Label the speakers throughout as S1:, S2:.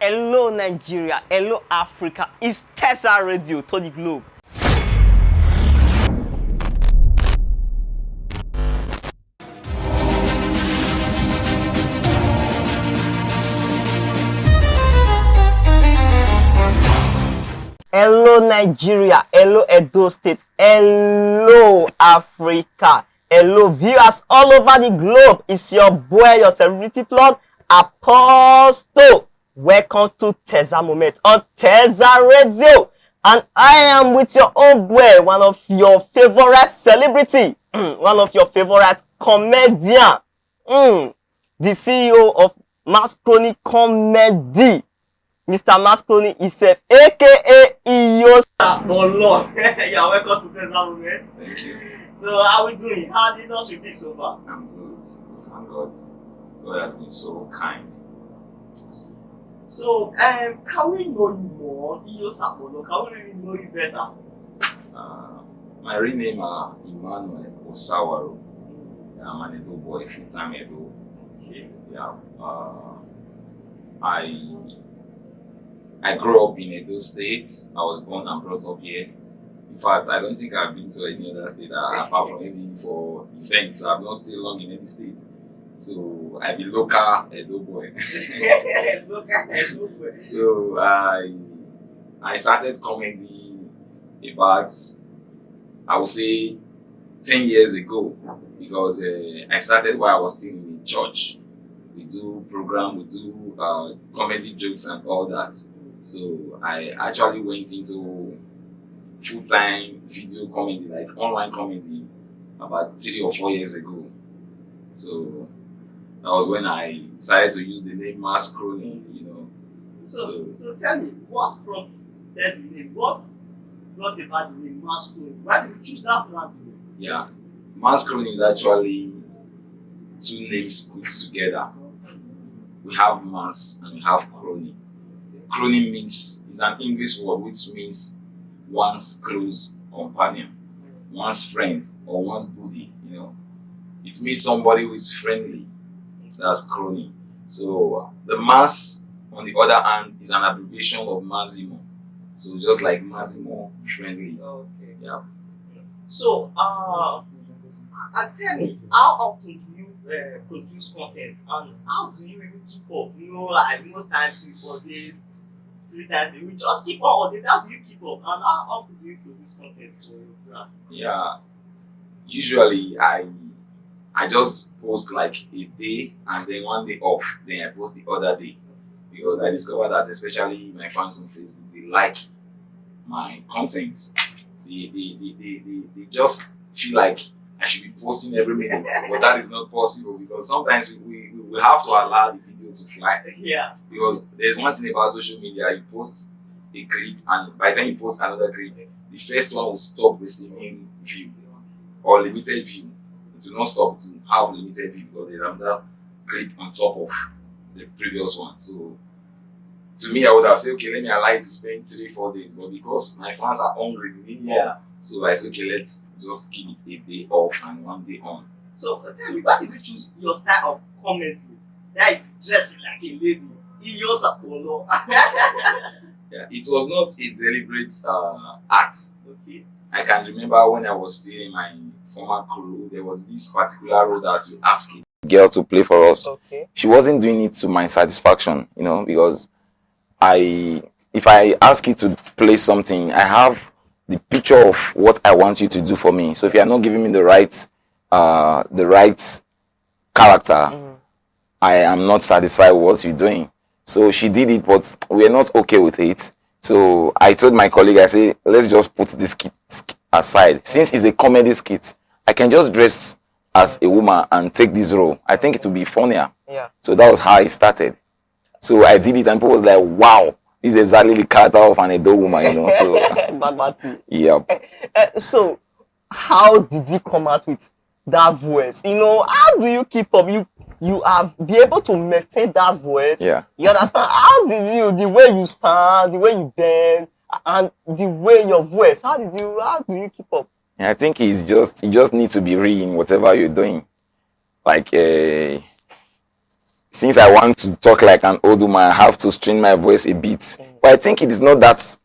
S1: Hello Nigeria, hello Africa, it's Tesa Radio to the globe. Hello Nigeria, hello Edo State, hello Africa, hello viewers all over the globe. It's your boy, your celebrity plug, Apostle. Welcome to Tesa Moment on Tesa Radio. And I am with your own boy, one of your favorite celebrity, one of your favorite comedian, the CEO of Maxcrony Comedy. Mr. Maxcrony himself, aka Iyo Sabolo. Yeah, welcome to Tesa Moment.
S2: Thank you.
S1: So, how are we doing? How did us be so far?
S2: I'm good. Thank God. God has been so kind.
S1: So, can we know you more? Iyo Sabolo, can we really know you better?
S2: My real name is Emmanuel Osawaro. I'm an Edo boy, full-time Edo.
S1: Okay.
S2: Yeah. I grew up in Edo State. I was born and brought up here. In fact, I don't think I've been to any other state apart from maybe for events. I've not stayed long in any state. So I be local Edo boy.
S1: Local Edo boy.
S2: So I started comedy about, I would say, 10 years ago, because I started while I was still in the church. We do program, we do comedy jokes and all that. So I actually went into full-time video comedy, like online comedy, about 3 or 4 years ago. So that was when I decided to use the name Maxcrony, you know.
S1: So tell me, what prompted the name? What brought about the name Maxcrony? Why did you choose that brand name?
S2: Yeah, Maxcrony is actually 2 names put together. We have Mas and we have Crony. Crony means, is an English word which means one's close companion, one's friend, or one's buddy, you know. It means somebody who is friendly. That's Crony. So the Mas, on the other hand, is an abbreviation of Massimo. So just like Massimo, friendly.
S1: Okay.
S2: Yeah.
S1: So, and tell me, how often do you produce content, and how do you even keep up? You know, like most times we update 3 times a week. We just keep on updating. How do you keep up, and how often do you produce content for your class?
S2: Yeah. Usually I just post like a day and then 1 day off. Then I post the other day, because I discovered that especially my fans on Facebook, they like my content. They just feel like I should be posting every minute, but that is not possible, because sometimes we have to allow the video to fly.
S1: Yeah.
S2: Because there's one thing about social media: you post a clip, and by the time you post another clip, the first one will stop receiving view or limited view. It will not stop to have limited view because there's another clip on top of the previous one. So to me, I would have said, okay, let me allow it to spend 3-4 days, but because my fans are hungry, they need more. So I said, okay, let's just give it a day off and 1 day on.
S1: So tell me, why did you choose your style of comedy? Like dressing like a lady, Iyo Sabolo.
S2: Yeah, it was not a deliberate act.
S1: Okay.
S2: I can remember when I was still in my former crew, there was this particular role that we asked a girl to play for us.
S1: Okay.
S2: She wasn't doing it to my satisfaction, you know, because if I ask you to play something, I have the picture of what I want you to do for me. So if you are not giving me the right character, I am not satisfied with what you're doing. So she did it, but we're not okay with it. So I told my colleague, I said, let's just put this skit aside. Since it's a comedy skit, I can just dress as a woman and take this role. I think it will be funnier.
S1: Yeah. So
S2: that was how it started. So I did it, and people was like, wow, this is exactly the character of an Edo woman, you know. So
S1: yeah. So how did you come out with that voice? You know, how do you keep up? You have be able to maintain that voice.
S2: Yeah.
S1: You understand? How did you, the way you stand, the way you bend, and the way your voice, how do you keep up?
S2: I think you just need to be real in whatever you're doing. Like
S3: since I want to talk like an old woman, I have to strain my voice a bit. But I think it is not that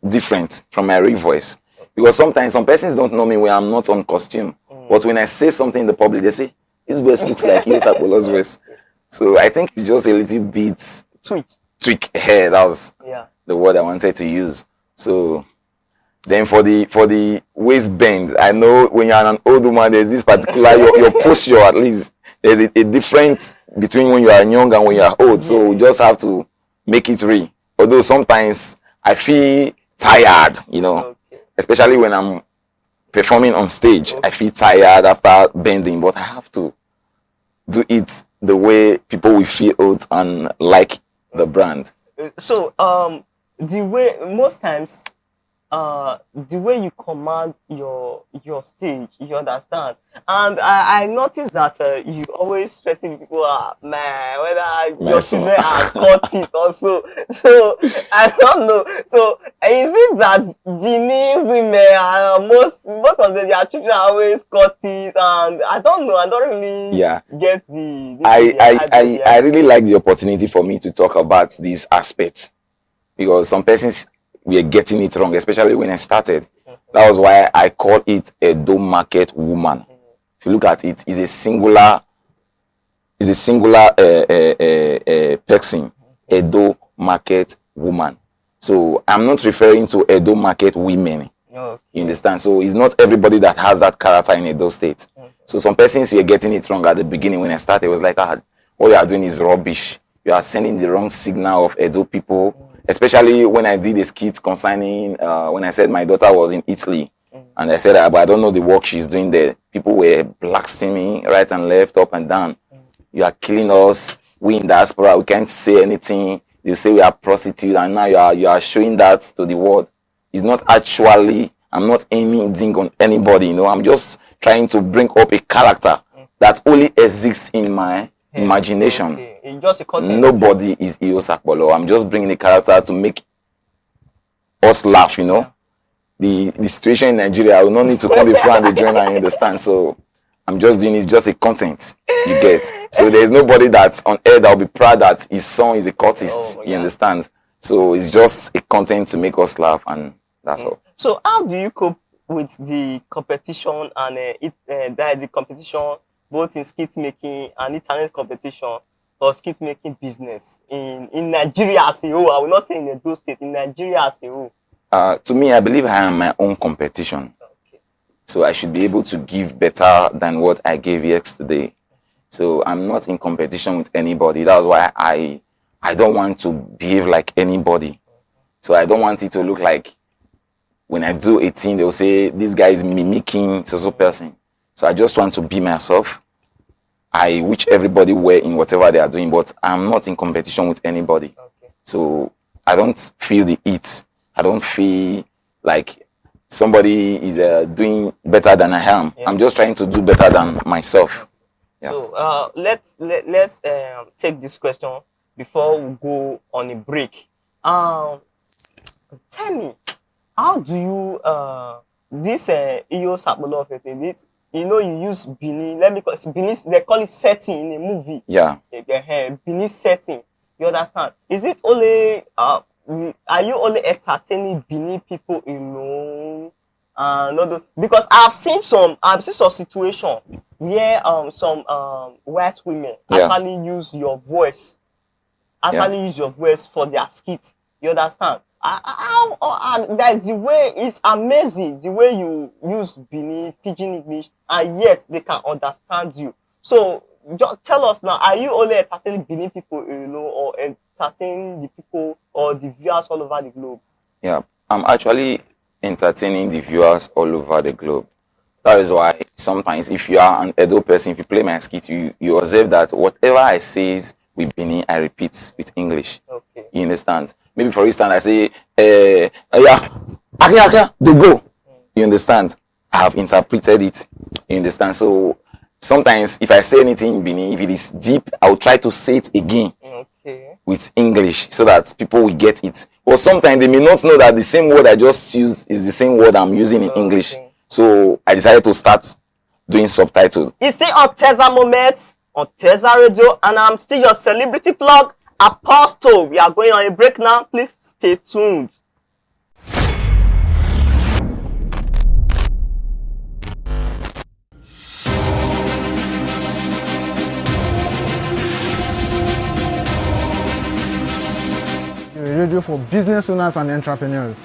S3: different from my real voice. Because sometimes some persons don't know me when I'm not on costume. But when I say something in the public, they say, this voice looks like Yosapolo's voice. So I think it's just a little bit tweak here. That was the word I wanted to use. So then for the waistband, I know when you're an old woman, there's this particular your posture at least. There's a difference between when you are young and when you are old. So we just have to make it real. Although sometimes I feel tired, you know, especially when I'm performing on stage. I feel tired after bending, but I have to do it the way people will feel it and like the brand.
S1: So the way most times the way you command your stage, you understand, and I noticed that you always threaten people, man, whether your children are caught also. So I don't know. So is it that Benin women most of them, their children are always caught, and I don't know. I don't really get the.
S3: I really like the opportunity for me to talk about this aspect, because some persons we are getting it wrong, especially when I started. That was why I call it a Edo market woman. If you look at it, it's a singular person, Edo market woman. So I'm not referring to Edo market women. You understand? So it's not everybody that has that character in Edo State. So some persons were getting it wrong at the beginning when I started. It was like, what you are doing is rubbish. You are sending the wrong signal of Edo people. Especially when I did a skit concerning when I said my daughter was in Italy, and I said, but I don't know the work she's doing there. People were blasting me right and left, up and down. You are killing us. We in diaspora, we can't say anything. You say we are prostitutes, and now you are showing that to the world. It's not actually. I'm not aiming on anybody. You know, I'm just trying to bring up a character that only exists in my imagination.
S1: Just a
S3: nobody is Iyosapolo. I'm just bringing a character to make us laugh, you know. The situation in Nigeria, I will not need to come before and join, I understand. So I'm just doing it, just a content, you get. So there's nobody that's on air that will be proud that his son is a cultist, you understand. So it's just a content to make us laugh, and that's all.
S1: So how do you cope with the competition and the competition both in skit making and internet competition or skit making business in Nigeria as a whole? I will not say in Edo State, in Nigeria as a whole.
S3: To me, I believe I am my own competition. So I should be able to give better than what I gave yesterday. So I'm not in competition with anybody. That's why I don't want to behave like anybody. So I don't want it to look like when I do a thing, they'll say this guy is mimicking so person. So I just want to be myself. I wish everybody were in whatever they are doing, but I'm not in competition with anybody. So I don't feel the heat. I don't feel like somebody is doing better than I am. I'm just trying to do better than myself.
S1: So let's take this question before we go on a break. Tell me, how do you this Iyosapolo of this? You know, you use Benin. Let me call it Benin. They call it setting in a movie. Benin setting. You understand? Is it only are you only entertaining Benin people alone? Because I've seen some situation where some white women actually use your voice, use your voice for their skits. You understand? That's the way. It's amazing the way you use Benin pidgin English, and yet they can understand you. So just tell us now: are you only entertaining Benin people, you know, or entertaining the people or the viewers all over the globe?
S3: Yeah, I'm actually entertaining the viewers all over the globe. That is why sometimes, if you are an Edo person, if you play my skit, you observe that whatever I say with Benin, I repeat with English. You understand? Maybe for instance, I say, they go. You understand? I have interpreted it. You understand? So sometimes if I say anything in Benin, if it is deep, I will try to say it again with English so that people will get it. But sometimes they may not know that the same word I just used is the same word I'm using in English. So I decided to start doing subtitles.
S1: Is it on Tesa Moment on Tesa Radio, and I'm still your celebrity plug, Apostle. We are going on a break now. Please stay tuned.
S4: A radio for business owners and entrepreneurs.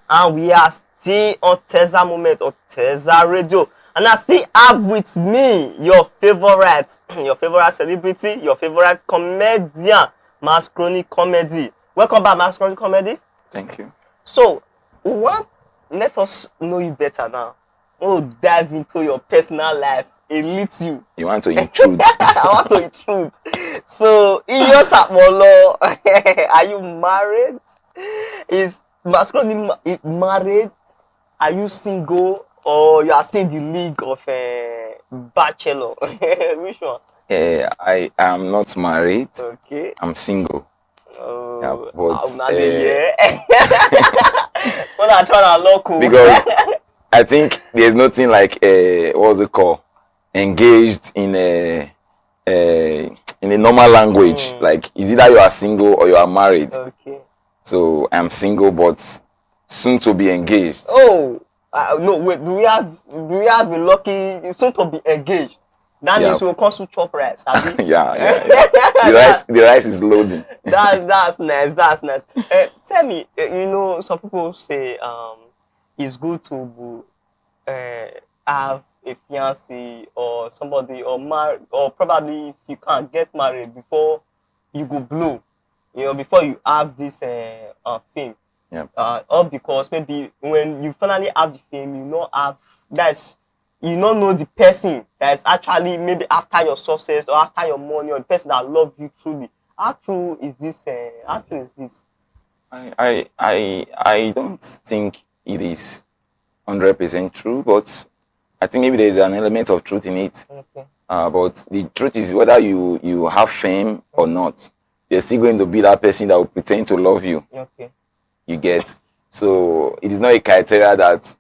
S1: And we are still on Tesa Moment on Tesa Radio. And I still have with me your favorite celebrity, your favorite comedian, Maxcrony Comedy. Welcome back, Maxcrony Comedy.
S3: Thank you.
S1: So, let us know you better now. We'll dive into your personal life a little.
S3: You want to intrude?
S1: I want to intrude. So, Iyo Sapmolo, are you married? Is Maxcrony married? Are you single, or you are still in the league of bachelor? Which one?
S3: I am not married.
S1: Okay.
S3: I'm single. Yeah, but,
S1: I'm not there yet. When I try to look,
S3: because I think there's nothing like what's it called? Engaged in a normal language. Like, is either you are single or you are married.
S1: Okay.
S3: So I'm single, but soon to be engaged.
S1: Oh, no, wait. Do we have a lucky soon to be engaged? That means we'll come to chop rice.
S3: Yeah. The rice is loading.
S1: That's nice. That's nice. Tell me, some people say it's good to have a fiancé or somebody, or marry, or probably if you can't get married before you go blow. Before you have this fame.
S3: Yeah.
S1: Or because maybe when you finally have the fame, you don't know the person that is actually maybe after your success or after your money, or the person that loves you truly. How true is this?
S3: I don't think it is 100% true, but I think maybe there is an element of truth in it.
S1: Okay.
S3: But the truth is, whether you have fame or not, you're still going to be that person that will pretend to love you.
S1: Okay.
S3: You get? So it is not a criteria that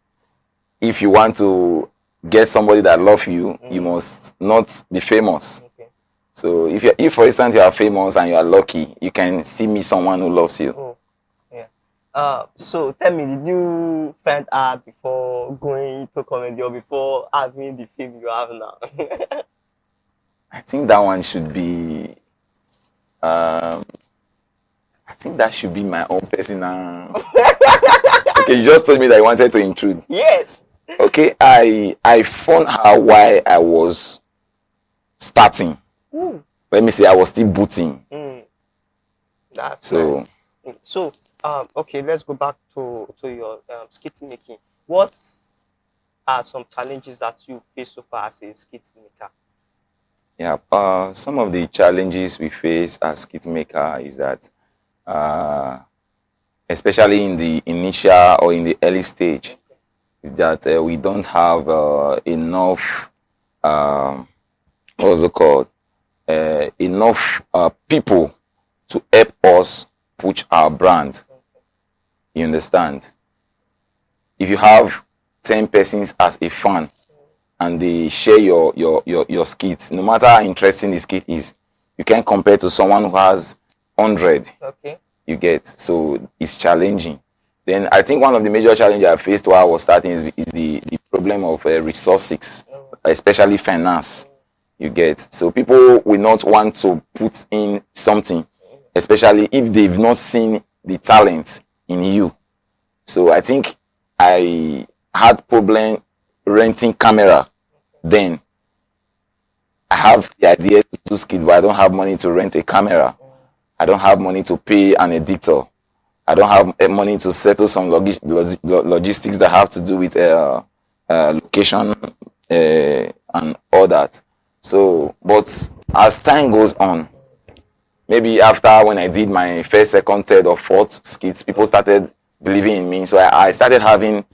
S3: if you want to get somebody that loves you, you must not be famous.
S1: Okay.
S3: So if for instance you are famous and you are lucky, you can still meet someone who loves you.
S1: Oh, yeah. So tell me, did you find out before going into comedy, or before having the fame you have now?
S3: I think that one should be. I think that should be my own personal. Okay, you just told me that you wanted to intrude.
S1: Yes.
S3: Okay, I found her while I was starting. Let me say I was still booting.
S1: That's
S3: So
S1: nice. So okay, let's go back to your skit making. What are some challenges that you face so far as a skit maker?
S3: yeah, some of the challenges we face as skit maker is that, especially in the initial or in the early stage, is that we don't have enough, what's it called? Enough people to help us push our brand. You understand? If you have 10 persons as a fan and they share your skits, no matter how interesting the skit is, you can't compare to someone who has 100.
S1: Okay.
S3: You get? So it's challenging. Then I think one of the major challenges I faced while I was starting is the problem of resources, especially finance. You get? So people will not want to put in something, especially if they've not seen the talent in you. So I think I had problem renting camera. Then I have the idea to do skits, but I don't have money to rent a camera. I don't have money to pay an editor. I don't have money to settle some logistics that have to do with location and all that. So, but as time goes on, maybe after when I did my first, second, third, or fourth skits, people started believing in me. So I started having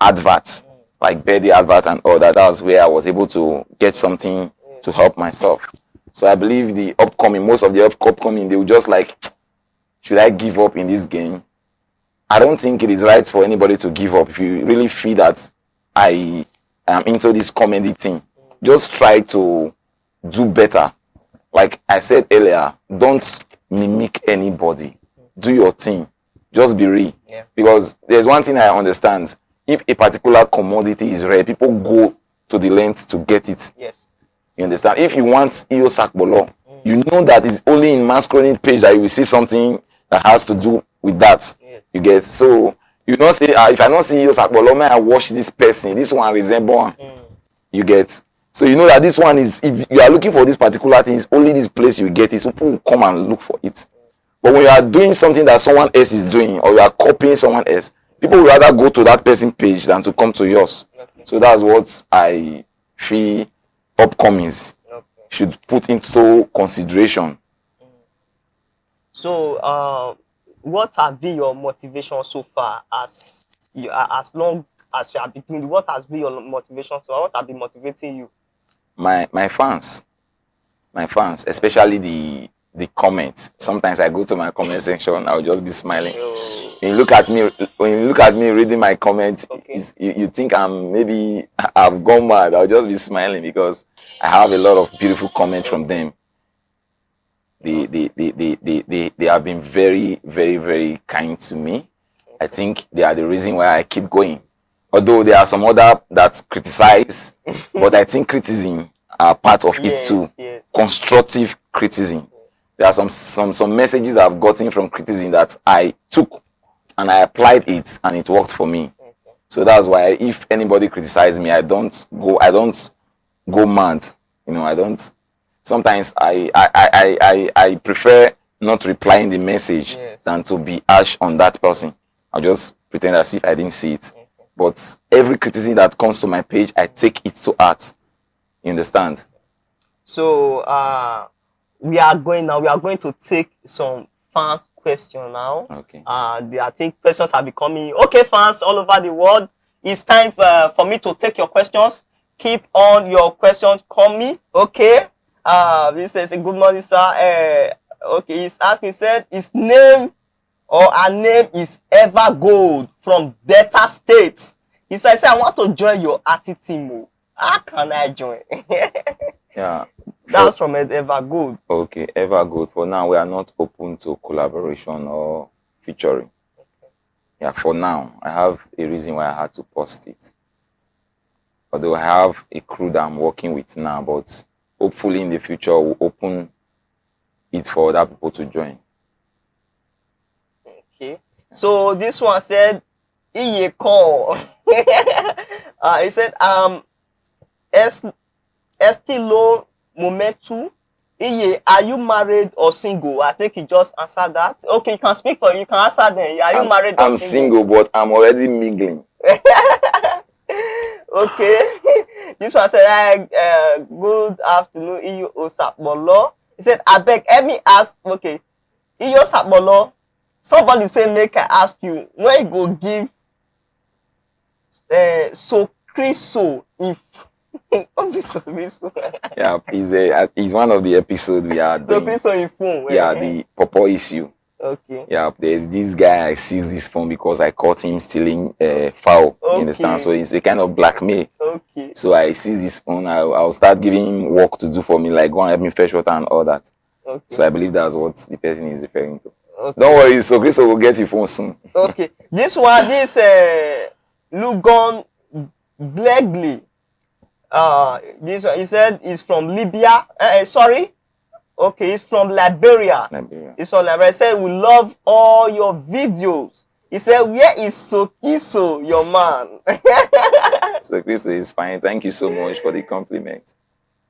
S3: adverts, like birthday adverts and all that. That was where I was able to get something to help myself. So I believe most of the upcoming, they will just like, should I give up in this game? I don't think it is right for anybody to give up. If you really feel that I am into this comedy thing, just try to do better. Like I said earlier, don't mimic anybody. Do your thing. Just be real.
S1: Yeah.
S3: Because there's one thing I understand. If a particular commodity is rare, people go to the length to get it.
S1: Yes.
S3: You understand? If you want Iyo Sakbolo, you know that it's only in Maxcrony page that you will see something that has to do with that.
S1: Yes.
S3: You get? So you don't say, if I don't see Iyo Sakbolo, may I watch this person? This one resemble. You get? So you know that this one is, if you are looking for this particular thing, it's only this place you get it. So people will come and look for it. But when you are doing something that someone else is doing, or you are copying someone else, people will rather go to that person's page than to come to yours.
S1: Okay.
S3: So that's what I feel upcomings should put into consideration.
S1: So, what have been your motivation so far as long as you are between? What has been your motivation so far? What have been motivating you?
S3: My fans, especially the comments. Sometimes I go to my comment section, I'll just be smiling. When you look at me reading my comments,
S1: Okay.
S3: you think I've gone mad. I'll just be smiling because I have a lot of beautiful comments from them. They have been very, very, very kind to me. I think they are the reason why I keep going. Although there are some other that criticize, but I think criticism are part of it too.
S1: Yes.
S3: Constructive criticism. There are some messages I've gotten from criticism that I took and I applied it and it worked for me.
S1: Okay.
S3: So that's why if anybody criticizes me, I don't go mad. You know, I don't. Sometimes I prefer not replying the message than to be harsh on that person. I'll just pretend as if I didn't see it.
S1: Okay.
S3: But every criticism that comes to my page, I take it to heart. You understand?
S1: So, we are going to take some fans' questions now.
S3: Okay.
S1: I think questions are becoming okay. Fans all over the world, it's time for me to take your questions. Keep on your questions coming. Okay. This says good morning, sir. Okay, he's asking, said his name or her name is Ever Gold from Delta State. He said, I want to join your arty team. How can I join?
S3: Yeah.
S1: That's from Ever Gold.
S3: Okay, Ever Good. For now, we are not open to collaboration or featuring.
S1: Okay.
S3: Yeah, for now, I have a reason why I had to post it. Although I have a crew that I'm working with now, but hopefully in the future we'll open it for other people to join.
S1: Okay. So this one said, Iye call. He said, Estilo Momentu. Iye, are you married or single? I think he just answered that. Okay, you can speak for you. You can answer then. Are you married or
S3: I'm single, but I'm already mingling.
S1: Okay. This one said, good afternoon, Iyo Osapolo. He said, I beg, let me ask, okay, Iyo Osapolo, somebody say, make I ask you, when you go give so Chriso if
S3: Yeah, he's one of the episodes we are
S1: so
S3: doing.
S1: Chriso in phone.
S3: Yeah, the Popo issue.
S1: Okay.
S3: Yeah, there's this guy, I seized this phone because I caught him stealing foul.
S1: Okay.
S3: You understand? So it's a kind of blackmail.
S1: Okay.
S3: So I seized this phone. I'll start giving him work to do for me, like go and help me fetch water and all that.
S1: Okay.
S3: So I believe that's what the person is referring to.
S1: Okay.
S3: Don't worry, so Chris will get your phone soon.
S1: Okay. This Lugon Blegley. This one, he said is from Libya. Sorry. Okay, he's from Liberia. He's from Liberia. He said, we love all your videos. He said, where is Sokiso, your man?
S3: So Chris is fine. Thank you so much for the compliment.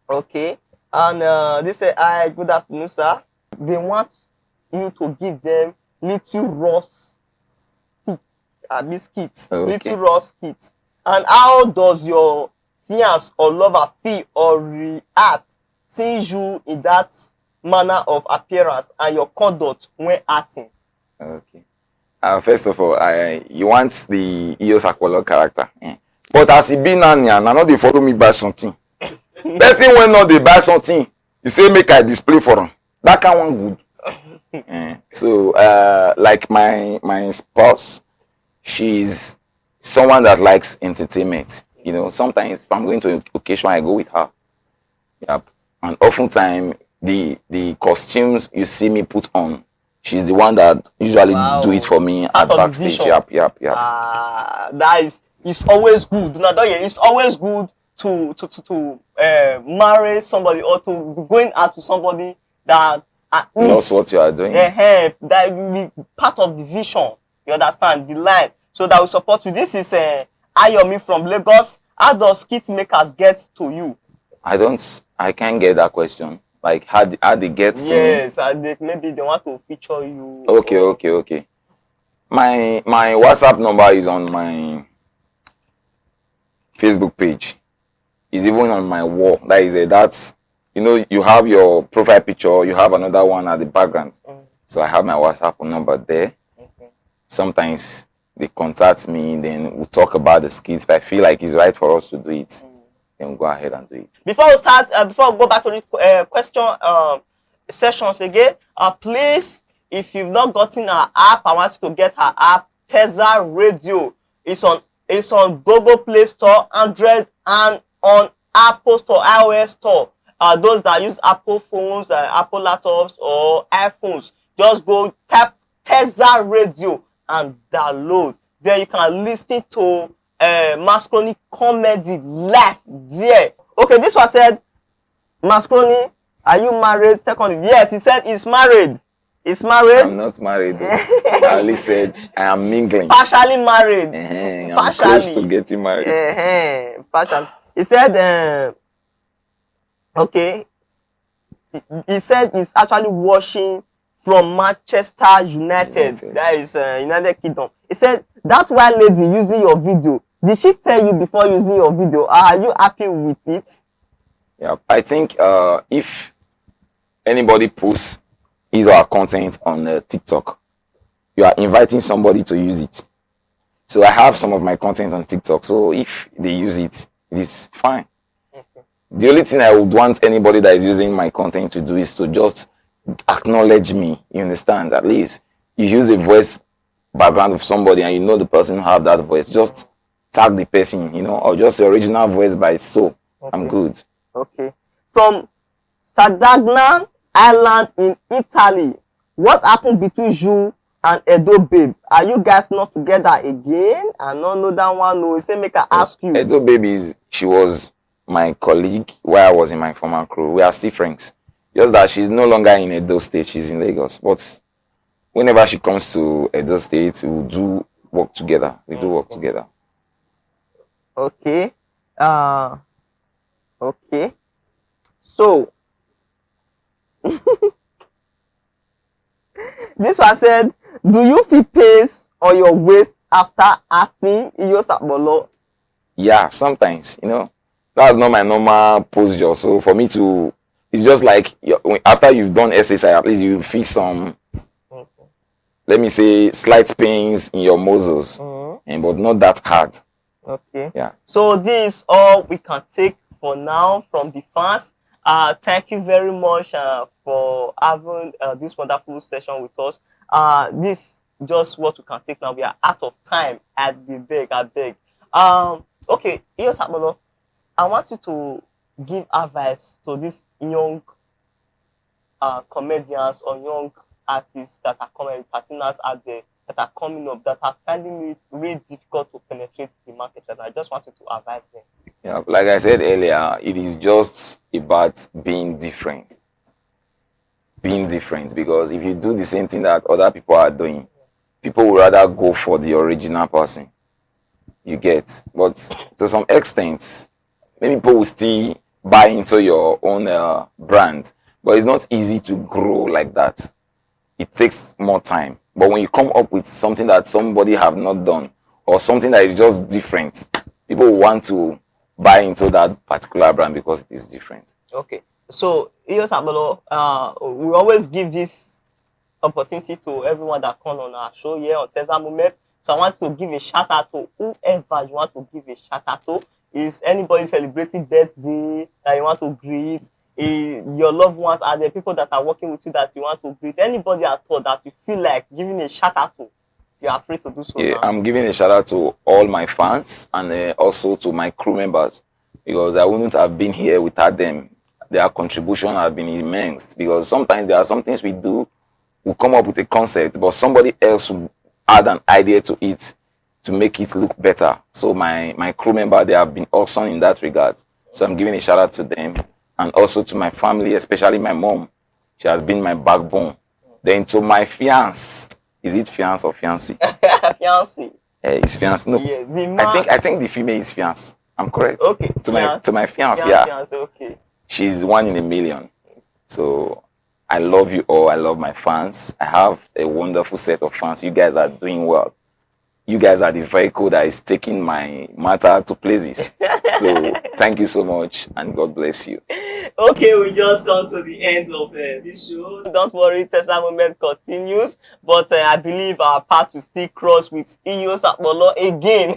S1: Okay. And they said, hi, good afternoon, sir. They want you to give them little raw biscuits.
S3: Okay.
S1: Little raw skits. And how does your fiance or lover feel or react seeing you in that manner of appearance and your conduct when acting.
S3: Okay. First of all, you want the Eos Aqualo character. But as he be now, I know they follow me buy something. Person when not they buy something, you say make I display for them. That kind one good. So like my spouse, she's someone that likes entertainment. You know, sometimes if I'm going to an occasion, I go with her. Yep. And oftentimes the costumes you see me put on, she's the one that usually do it for me at backstage. Yep.
S1: That is, it's always good. Now, it's always good to marry somebody or to going out to somebody that
S3: knows what you are doing.
S1: That will be part of the vision. You understand the line, so that will support you. This is Ayomi from Lagos. How does skit makers get to you?
S3: I can't get that question. Like how they get to me?
S1: Yes, maybe they want to feature you.
S3: Okay. My WhatsApp number is on my Facebook page. It's even on my wall. That is that's you know, you have your profile picture, you have another one at the background. So I have my WhatsApp number there. Sometimes they contact me, then we'll talk about the skits. If I feel like it's right for us to do it, then we'll go ahead and do it.
S1: Before we start, before we go back to the question sessions again, please, if you've not gotten our app, I want you to get our app, Tesa Radio. It's on Google Play Store, Android, and on Apple Store, iOS Store. Those that use Apple phones, Apple laptops, or iPhones, just go tap Tesa Radio and download. There you can listen to Maxcrony comedy live there. Okay, this one said, Maxcrony, are you married? Secondly, yes, he said he's married. He's married.
S3: I'm not married. I only said I am mingling.
S1: Partially married.
S3: I'm close to getting married.
S1: Partially. He said, okay. He said he's actually watching from Manchester United. That is United Kingdom. He said that white lady using your video, did she tell you before using your video? Are you happy with it?
S3: Yeah, I think if anybody posts his or her content on TikTok, you are inviting somebody to use it. So I have some of my content on TikTok. So if they use it, it is fine. The only thing I would want anybody that is using my content to do is to just acknowledge me. You understand? At least you use the voice background of somebody and you know the person who have that voice. Just tag the person, you know, or just the original voice by so. I'm good.
S1: Okay. From Sardagna Island in Italy, what happened between you and Edo Babe? Are you guys not together again? I don't know that one. No, say make I ask you.
S3: Edo Babe she was my colleague while I was in my former crew. We are still friends. Just that she's no longer in Edo State, she's in Lagos. But whenever she comes to Edo State, we do work together. We do work together.
S1: Okay. Okay. So this one said, do you feel pains on your waist after acting in your sabolo?
S3: Yeah, sometimes, you know. That's not my normal posture. So for me to, it's just like after you've done exercise, at least you feel some, let me say, slight pains in your muscles, but not that hard.
S1: Okay.
S3: Yeah.
S1: So this is all we can take for now from the fans. Thank you very much for having this wonderful session with us. This just what we can take now. We are out of time at the beg. I beg. Okay, here's Sabolo. I want you to give advice to these young comedians or young artists that are coming, entertainers out there that are coming up, that are finding it really difficult to penetrate the market. And I just wanted to advise them.
S3: Yeah, like I said earlier, it is just about being different. Being different, because if you do the same thing that other people are doing, people would rather go for the original person. You get, but to some extent, many people will still buy into your own brand, but it's not easy to grow like that. It takes more time. But when you come up with something that somebody have not done, or something that is just different, people want to buy into that particular brand because it is different.
S1: Okay. So, Iyo Sabolo, we always give this opportunity to everyone that come on our show here on Tesa Moment. So I want to give a shout out to whoever you want to give a shout out to. Is anybody celebrating birthday that you want to greet? Your loved ones, are there people that are working with you that you want to greet? Anybody at all that you feel like giving a shout out to? You are free to do so
S3: Yeah,
S1: now.
S3: I'm giving a shout out to all my fans and also to my crew members because I wouldn't have been here without them. Their contribution has been immense because sometimes there are some things we do, we come up with a concept, but somebody else will add an idea to it to make it look better. So my crew member, they have been awesome in that regard. So I'm giving a shout out to them and also to my family, especially my mom. She has been my backbone. Then to my fiance, is it fiance or fiancé?
S1: Fiancé.
S3: It's fiance. No,
S1: Yes, the man.
S3: I think the female is fiance. I'm correct.
S1: Okay.
S3: To my fiance, yeah.
S1: Fiancé, okay.
S3: She's 1 in a million. So I love you all. I love my fans. I have a wonderful set of fans. You guys are doing well. You guys are the vehicle that is taking my matter to places. So thank you so much and God bless you.
S1: Okay, we just come to the end of this show. Don't worry, Tesa Moment continues. But I believe our path will still cross with Iyo Sabolo again.